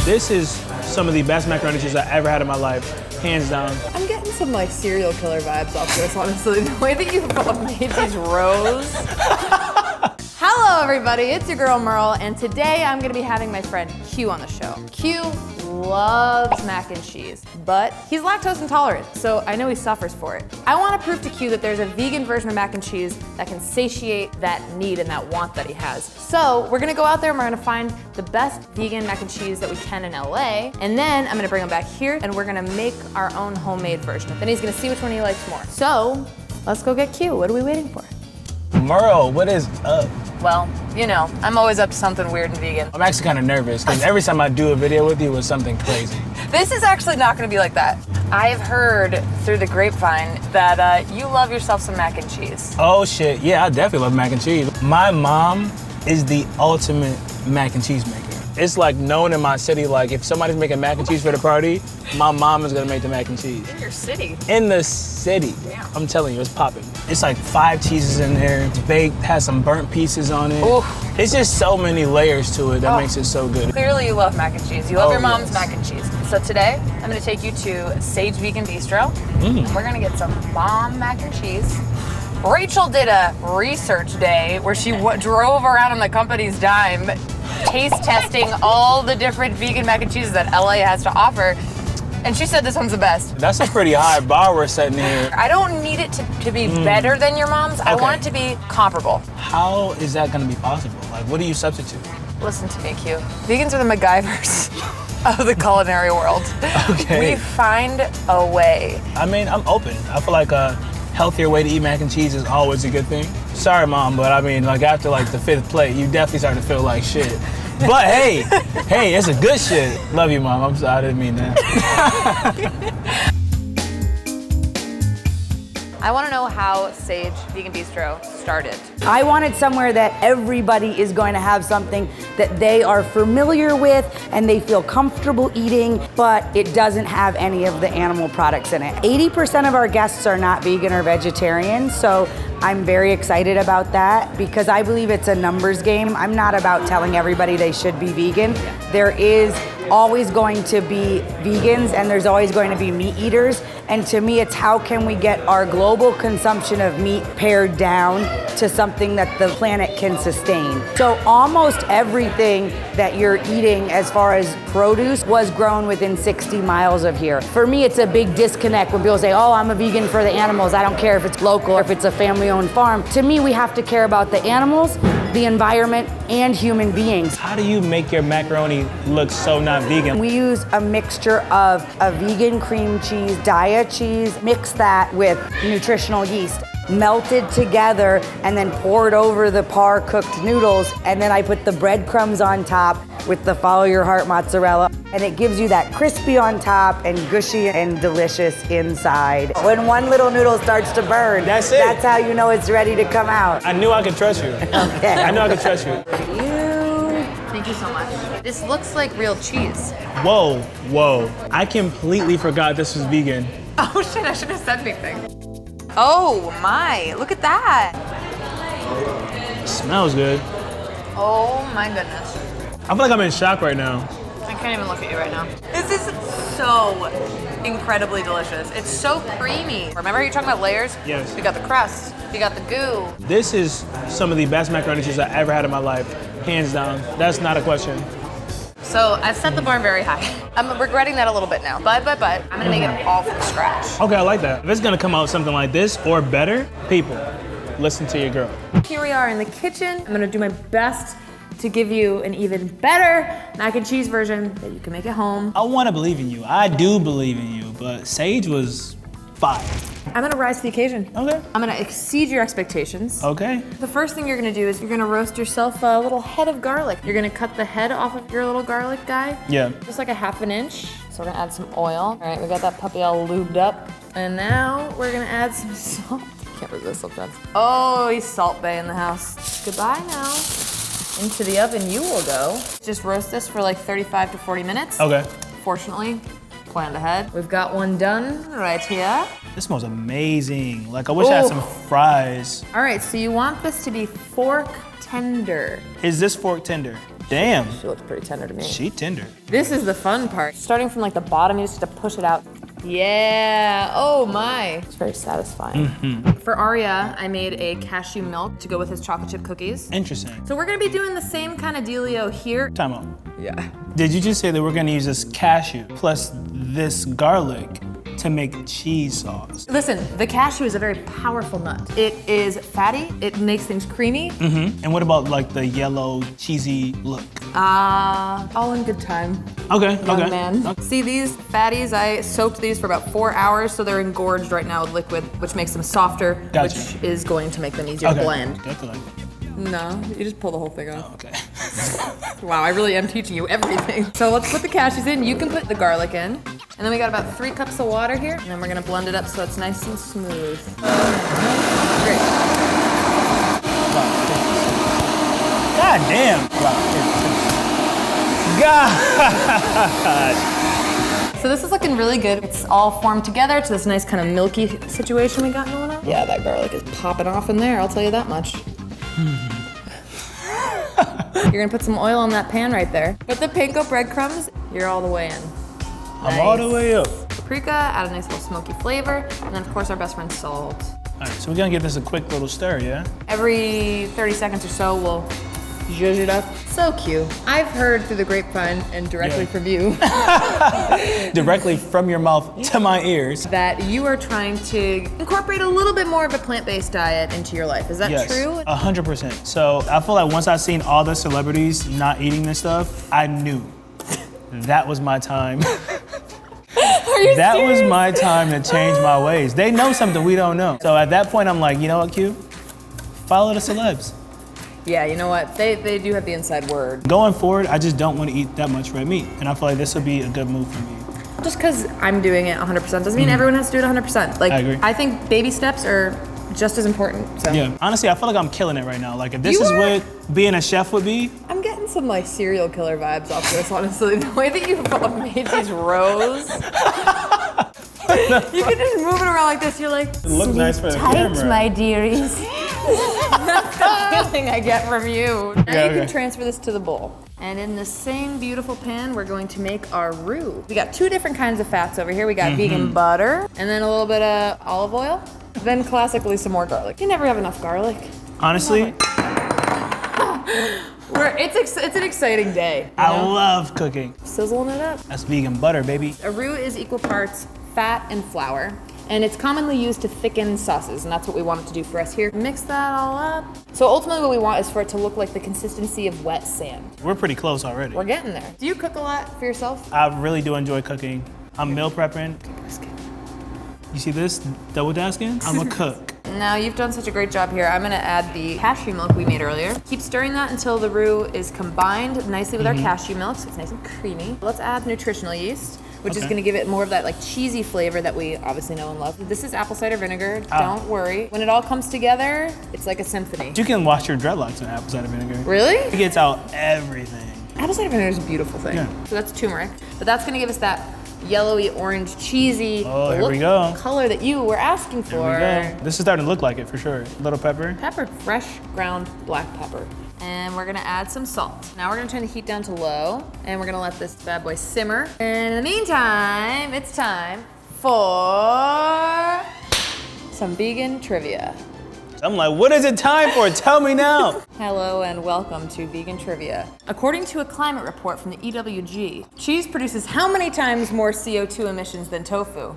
This is some of the best macaroni and cheese I ever had in my life, hands down. I'm getting some like serial killer vibes off this, honestly. The way that you've made these rows. Hello everybody, it's your girl Merle, and today I'm gonna be having my friend Q on the show. Q loves mac and cheese, but he's lactose intolerant, so I know he suffers for it. I wanna prove to Q that there's a vegan version of mac and cheese that can satiate that need and that want that he has. So we're gonna go out there and we're gonna find the best vegan mac and cheese that we can in LA, and then I'm gonna bring him back here and we're gonna make our own homemade version. Then he's gonna see which one he likes more. So let's go get Q. What are we waiting for? Merle, what is up? Well, you know, I'm always up to something weird and vegan. I'm actually kind of nervous because every time I do a video with you, it's something crazy. This is actually not gonna be like that. I've heard through the grapevine that you love yourself some mac and cheese. Oh shit, yeah, I definitely love mac and cheese. My mom is the ultimate mac and cheese maker. It's like known in my city, like if somebody's making mac and cheese for the party, my mom is gonna make the mac and cheese. In your city? In the city. Damn. I'm telling you, it's popping. It's like 5 cheeses in there, it's baked, has some burnt pieces on it. Ooh. It's just so many layers to it that makes it so good. Clearly you love mac and cheese. You love your mom's yes. mac and cheese. So today, I'm gonna take you to Sage Vegan Bistro. And we're gonna get some bomb mac and cheese. Rachel did a research day where she drove around on the company's dime, taste testing all the different vegan mac and cheeses that LA has to offer. And she said this one's the best. That's a pretty high bar we're setting here. I don't need it to be better than your mom's. I want it to be comparable. How is that gonna be possible? Like, what do you substitute? Listen to me, Q. Vegans are the MacGyvers of the culinary world. Okay. We find a way. I mean, I'm open. I feel like a healthier way to eat mac and cheese is always a good thing. Sorry, Mom, but I mean, like after like the 5th plate, you definitely start to feel like shit. But hey, it's a good shit. Love you, Mom. I'm sorry, I didn't mean that. I want to know how Sage Vegan Bistro started. I wanted somewhere that everybody is going to have something that they are familiar with and they feel comfortable eating, but it doesn't have any of the animal products in it. 80% of our guests are not vegan or vegetarian, so I'm very excited about that because I believe it's a numbers game. I'm not about telling everybody they should be vegan. There is always going to be vegans and there's always going to be meat eaters. And to me, it's how can we get our global consumption of meat pared down to something that the planet can sustain. So almost everything that you're eating as far as produce was grown within 60 miles of here. For me, it's a big disconnect when people say, oh, I'm a vegan for the animals. I don't care if it's local or if it's a family-owned farm. To me, we have to care about the animals, the environment, and human beings. How do you make your macaroni look so not vegan? We use a mixture of a vegan cream cheese, Daya cheese, mix that with nutritional yeast, melted together, and then poured over the par cooked noodles, and then I put the breadcrumbs on top with the Follow Your Heart mozzarella, and it gives you that crispy on top and gushy and delicious inside. When one little noodle starts to burn, That's it. That's how you know it's ready to come out. I knew I could trust you. Okay. I knew I could trust you. Thank you so much. This looks like real cheese. Whoa. I completely forgot this was vegan. Oh shit, I shouldn't have said anything. Oh my, look at that. Smells good. Oh my goodness. I feel like I'm in shock right now. I can't even look at you right now. This is so incredibly delicious. It's so creamy. Remember how you were talking about layers? Yes. We got the crust, we got the goo. This is some of the best macaroni and cheese I ever had in my life, hands down. That's not a question. So I've set the bar very high. I'm regretting that a little bit now, but I'm gonna make it all from scratch. Okay, I like that. If it's gonna come out something like this or better, people, listen to your girl. Here we are in the kitchen. I'm gonna do my best to give you an even better mac and cheese version that you can make at home. I wanna believe in you. I do believe in you, but Sage was fire. I'm gonna rise to the occasion. Okay. I'm gonna exceed your expectations. Okay. The first thing you're gonna do is you're gonna roast yourself a little head of garlic. You're gonna cut the head off of your little garlic guy. Yeah. Just like a 1/2 inch. So we're gonna add some oil. All right, we got that puppy all lubed up. And now we're gonna add some salt. Can't resist sometimes. Oh, he's Salt Bay in the house. Goodbye now. Into the oven you will go. Just roast this for like 35 to 40 minutes. Okay. Fortunately, planned ahead. We've got one done right here. This smells amazing. Like, I wish I had some fries. All right, so you want this to be fork tender. Is this fork tender? Damn. She looks pretty tender to me. She tender. This is the fun part. Starting from like the bottom, you just have to push it out. Yeah, oh my. It's very satisfying. For Arya, I made a cashew milk to go with his chocolate chip cookies. Interesting. So we're gonna be doing the same kind of dealio here. Time out. Yeah. Did you just say that we're gonna use this cashew plus this garlic to make cheese sauce? Listen, the cashew is a very powerful nut. It is fatty, it makes things creamy. And what about like the yellow cheesy look? All in good time. Okay, Young okay. man. Okay. See these fatties, I soaked these for about 4 hours, so they're engorged right now with liquid, which makes them softer, Gotcha. which is going to make them easier to blend. Definitely. No, you just pull the whole thing off. Okay. Wow, I really am teaching you everything. So let's put the cashews in. You can put the garlic in. And then we got about 3 cups of water here. And then we're gonna blend it up so it's nice and smooth. Great. God damn. God. So this is looking really good. It's all formed together to this nice kind of milky situation we got going on. Yeah, that garlic is popping off in there, I'll tell you that much. You're gonna put some oil on that pan right there. Put the panko breadcrumbs, you're all the way in. I'm all the way up. Paprika, add a nice little smoky flavor, and then of course our best friend salt. All right, so we're gonna give this a quick little stir, yeah? Every 30 seconds or so, we'll zhuzh it up. So cute. I've heard through the grapevine and directly from you Directly from your mouth to my ears. that you are trying to incorporate a little bit more of a plant-based diet into your life. Is that Yes, true? 100%. So I feel like once I seen all the celebrities not eating this stuff, I knew that was my time. Are you That was serious? my time to change my ways. They know something we don't know. So at that point, I'm like, you know what, Q? Follow the celebs. Yeah, you know what? They do have the inside word. Going forward, I just don't want to eat that much red meat. And I feel like this would be a good move for me. Just because I'm doing it 100% doesn't mean everyone has to do it 100%. Like, I agree. I think baby steps are just as important. So Yeah, honestly, I feel like I'm killing it right now. Like if this You is are? what being a chef would be, I'm getting some like serial killer vibes off this, honestly. The way that you made these rows. You can just move it around like this. You're like, it looks nice for the camera. my dearies. That's the feeling I get from you. Now Yeah, you can okay. transfer this to the bowl. And in the same beautiful pan, we're going to make our roux. We got 2 different kinds of fats over here. We got vegan butter, and then a little bit of olive oil, then classically some more garlic. You never have enough garlic. honestly, It's an exciting day. You I know? love cooking. Sizzling it up. That's vegan butter, baby. A roux is equal parts fat and flour, and it's commonly used to thicken sauces, and that's what we want it to do for us here. Mix that all up. So ultimately what we want is for it to look like the consistency of wet sand. We're pretty close already. We're getting there. Do you cook a lot for yourself? I really do enjoy cooking. I'm meal prepping. You see this double dasking? I'm a cook. Now you've done such a great job here. I'm gonna add the cashew milk we made earlier. Keep stirring that until the roux is combined nicely with our cashew milk, so it's nice and creamy. Let's add nutritional yeast, which is Okay. gonna give it more of that like cheesy flavor that we obviously know and love. This is apple cider vinegar, don't worry. When it all comes together, it's like a symphony. You can wash your dreadlocks in apple cider vinegar. Really? It gets out everything. Apple cider vinegar is a beautiful thing. Yeah. So that's turmeric, but that's gonna give us that yellowy, orange, cheesy Oh, here we go. color that you were asking for. There we go. This is starting to look like it for sure. Little pepper. Pepper, fresh ground black pepper. And we're gonna add some salt. Now we're gonna turn the heat down to low, and we're gonna let this bad boy simmer. And in the meantime, it's time for some vegan trivia. I'm like, what is it time for? Tell me now. Hello and welcome to Vegan Trivia. According to a climate report from the EWG, cheese produces how many times more CO2 emissions than tofu?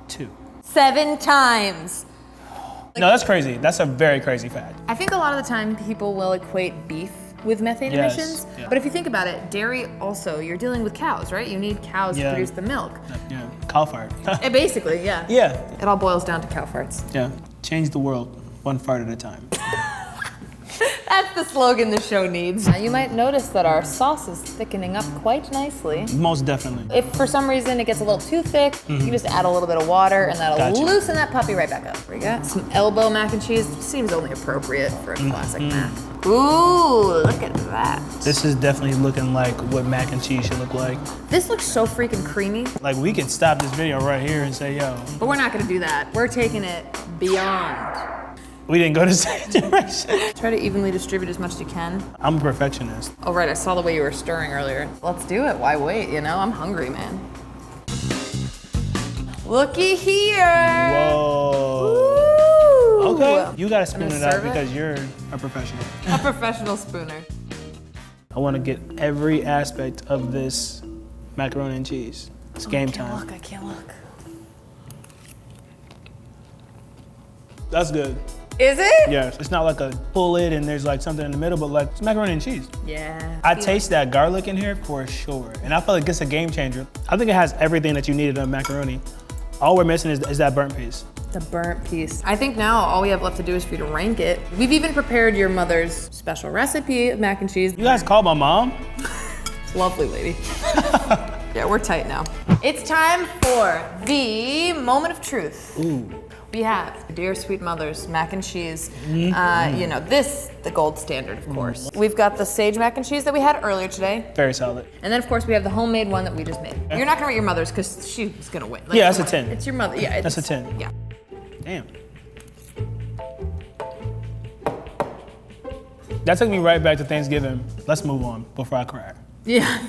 2. 7 times. No, that's crazy. That's a very crazy fact. I think a lot of the time people will equate beef with methane Yes, emissions, yeah. but if you think about it, dairy also, you're dealing with cows, right? You need cows to Yeah. produce the milk. Yeah, cow fart. Basically, yeah. Yeah, It all boils down to cow farts. yeah. Change the world one fart at a time. That's the slogan the show needs. Now, you might notice that our sauce is thickening up quite nicely. Most definitely. If for some reason it gets a little too thick, you can just add a little bit of water and that'll Gotcha. loosen that puppy right back up. We got some elbow mac and cheese. Seems only appropriate for a classic mac. Ooh, look at that. This is definitely looking like what mac and cheese should look like. This looks so freaking creamy, Like we could stop this video right here and say, yo, but we're not gonna do that. We're taking it beyond. We didn't go the same direction. Try to evenly distribute as much as you can. I'm a perfectionist. Oh, right, I saw the way you were stirring earlier. Let's do it. Why wait, you know? I'm hungry, man. Looky here. Whoa. Ooh. Okay. You gotta spoon I'm it gonna out serve it. because you're a professional. A professional spooner. I want to get every aspect of this macaroni and cheese. It's game time. I can't look. That's good. Is it? Yes. It's not like a pull it and there's like something in the middle, but like it's macaroni and cheese. Yeah. I taste that garlic in here for sure. And I feel like it's a game changer. I think it has everything that you needed in macaroni. All we're missing is that burnt piece. The burnt piece. I think now all we have left to do is for you to rank it. We've even prepared your mother's special recipe of mac and cheese. You guys called my mom? Lovely lady. Yeah, we're tight now. It's time for the moment of truth. Ooh. We have dear sweet mother's mac and cheese. You know, the gold standard, of course. We've got the sage mac and cheese that we had earlier today. Very solid. And then, of course, we have the homemade one that we just made. You're not gonna rate your mother's because she's gonna win. Like, Yeah, that's a come on. 10. It's your mother. Yeah, That's a 10. Yeah. Damn. That took me right back to Thanksgiving. Let's move on before I cry. Yeah.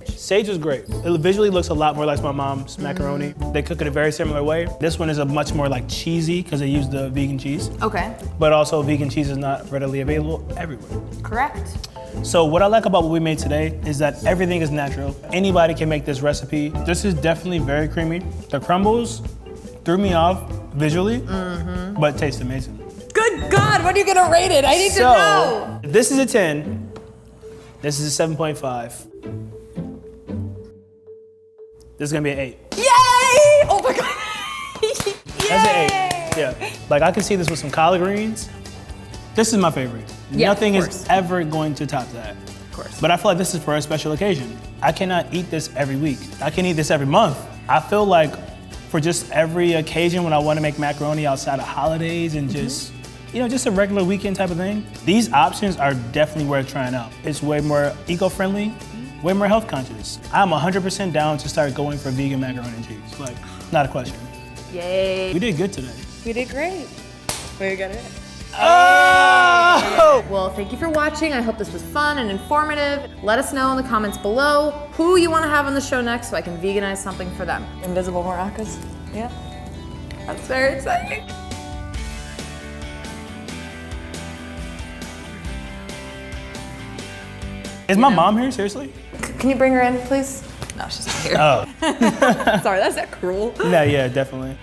Sage is great. It visually looks a lot more like my mom's macaroni. They cook it a very similar way. This one is a much more like cheesy because they use the vegan cheese. Okay. But also vegan cheese is not readily available everywhere. Correct. So what I like about what we made today is that everything is natural. Anybody can make this recipe. This is definitely very creamy. The crumbles threw me off visually, but tastes amazing. Good God, what are you gonna rate it? I need to know. This is a 10. This is a 7.5. This is gonna be an 8. Yay! Oh my God. Yay! That's an 8. Yeah. Like I can see this with some collard greens. This is my favorite. Yeah, Nothing of is course. ever going to top that. Of course. But I feel like this is for a special occasion. I cannot eat this every week. I can eat this every month. I feel like for just every occasion when I want to make macaroni outside of holidays and just, you know, just a regular weekend type of thing, these options are definitely worth trying out. It's way more eco-friendly, way more health conscious. I'm 100% down to start going for vegan macaroni and cheese. Like, not a question. Yay. We did good today. We did great. Where you got it? Oh! Well, thank you for watching. I hope this was fun and informative. Let us know in the comments below who you want to have on the show next so I can veganize something for them. Invisible maracas? Yeah. That's very exciting. Is my mom here, seriously? Can you bring her in, please? No, she's not here. Oh. Sorry, that's that cruel. Yeah, definitely.